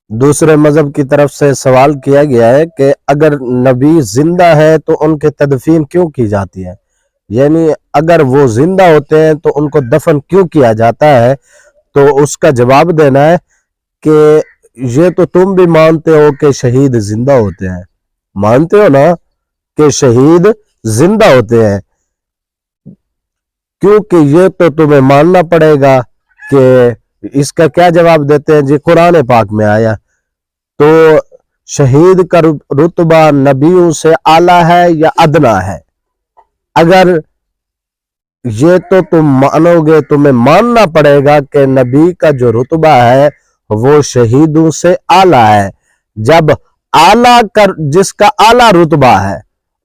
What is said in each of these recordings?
دوسرے مذہب کی طرف سے سوال کیا گیا ہے کہ اگر نبی زندہ ہے تو ان کے تدفین کیوں کی جاتی ہے، یعنی اگر وہ زندہ ہوتے ہیں تو ان کو دفن کیوں کیا جاتا ہے؟ تو اس کا جواب دینا ہے کہ یہ تو تم بھی مانتے ہو کہ شہید زندہ ہوتے ہیں، مانتے ہو نا کہ شہید زندہ ہوتے ہیں، کیونکہ یہ تو تمہیں ماننا پڑے گا کہ اس کا کیا جواب دیتے ہیں جی؟ قرآن پاک میں آیا تو شہید کا رتبہ نبیوں سے اعلیٰ ہے یا ادنا ہے؟ اگر یہ تو تم مانو گے، تمہیں ماننا پڑے گا کہ نبی کا جو رتبہ ہے وہ شہیدوں سے اعلیٰ ہے۔ جب اعلیٰ جس کا اعلیٰ رتبہ ہے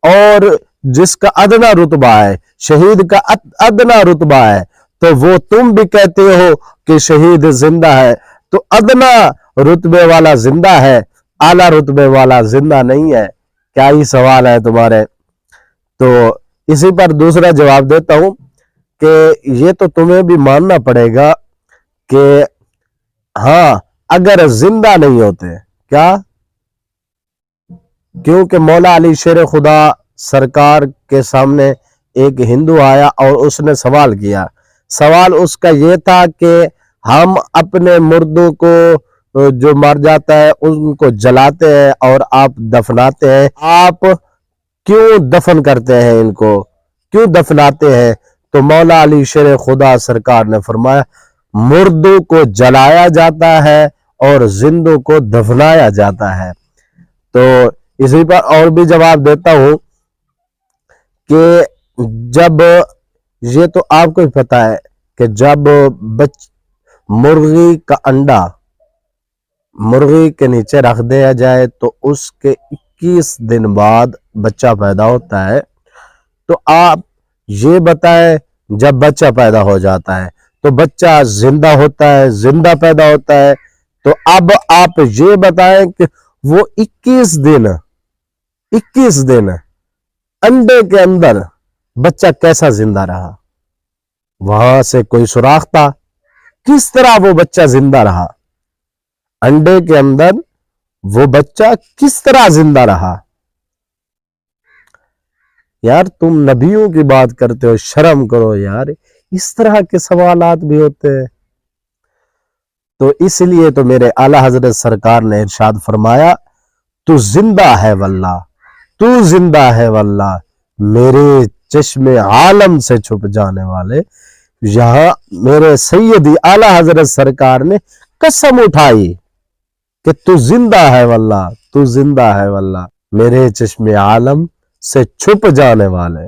اور جس کا ادنا رتبہ ہے، شہید کا ادنا رتبہ ہے، تو وہ تم بھی کہتے ہو کہ شہید زندہ ہے، تو ادنا رتبے والا زندہ ہے، اعلیٰ رتبے والا زندہ نہیں ہے۔ کیا ہی سوال ہے تمہارے؟ تو اسی پر دوسرا جواب دیتا ہوں کہ یہ تو تمہیں بھی ماننا پڑے گا کہ ہاں اگر زندہ نہیں ہوتے، کیا؟ کیونکہ مولا علی شیر خدا سرکار کے سامنے ایک ہندو آیا اور اس نے سوال کیا، سوال اس کا یہ تھا کہ ہم اپنے مردوں کو جو مر جاتا ہے ان کو جلاتے ہیں اور آپ دفناتے ہیں، آپ کیوں دفن کرتے ہیں، ان کو کیوں دفناتے ہیں؟ تو مولا علی شیر خدا سرکار نے فرمایا مردوں کو جلایا جاتا ہے اور زندوں کو دفنایا جاتا ہے۔ تو اسی پر اور بھی جواب دیتا ہوں کہ جب یہ تو آپ کو ہی پتا ہے کہ جب مرغی کا انڈا مرغی کے نیچے رکھ دیا جائے تو اس کے 21 دن بعد بچہ پیدا ہوتا ہے، تو آپ یہ بتائیں جب بچہ پیدا ہو جاتا ہے تو بچہ زندہ ہوتا ہے، زندہ پیدا ہوتا ہے، تو اب آپ یہ بتائیں کہ وہ 21 دن انڈے کے اندر بچہ کیسا زندہ رہا؟ وہاں سے کوئی سوراخ تھا؟ کس طرح وہ بچہ زندہ رہا؟ انڈے کے اندر وہ بچہ کس طرح زندہ رہا؟ یار تم نبیوں کی بات کرتے ہو، شرم کرو یار، اس طرح کے سوالات بھی ہوتے ہیں۔ تو اس لیے تو میرے اعلیٰ حضرت سرکار نے ارشاد فرمایا تو زندہ ہے واللہ، تو زندہ ہے واللہ، میرے چشم عالم سے چھپ جانے والے۔ یہاں میرے سیدی اعلیٰ حضرت سرکار نے قسم اٹھائی کہ تو زندہ ہے واللہ، تو زندہ ہے واللہ، میرے چشم عالم سے چھپ جانے والے،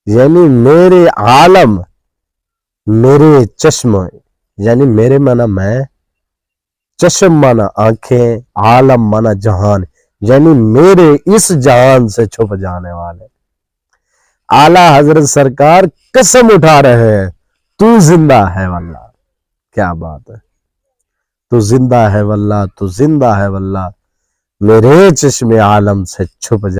یعنی میرے عالم، میرے چشم، یعنی میرے معنی میں، چشم معنی آنکھیں، عالم معنی جہان، یعنی میرے اس جہان سے چھپ جانے والے۔ اعلیٰ حضرت سرکار قسم اٹھا رہے ہیں تو زندہ ہے واللہ۔ کیا بات ہے، تو زندہ ہے واللہ، تو زندہ ہے واللہ، میرے چشم عالم سے چھپ جانے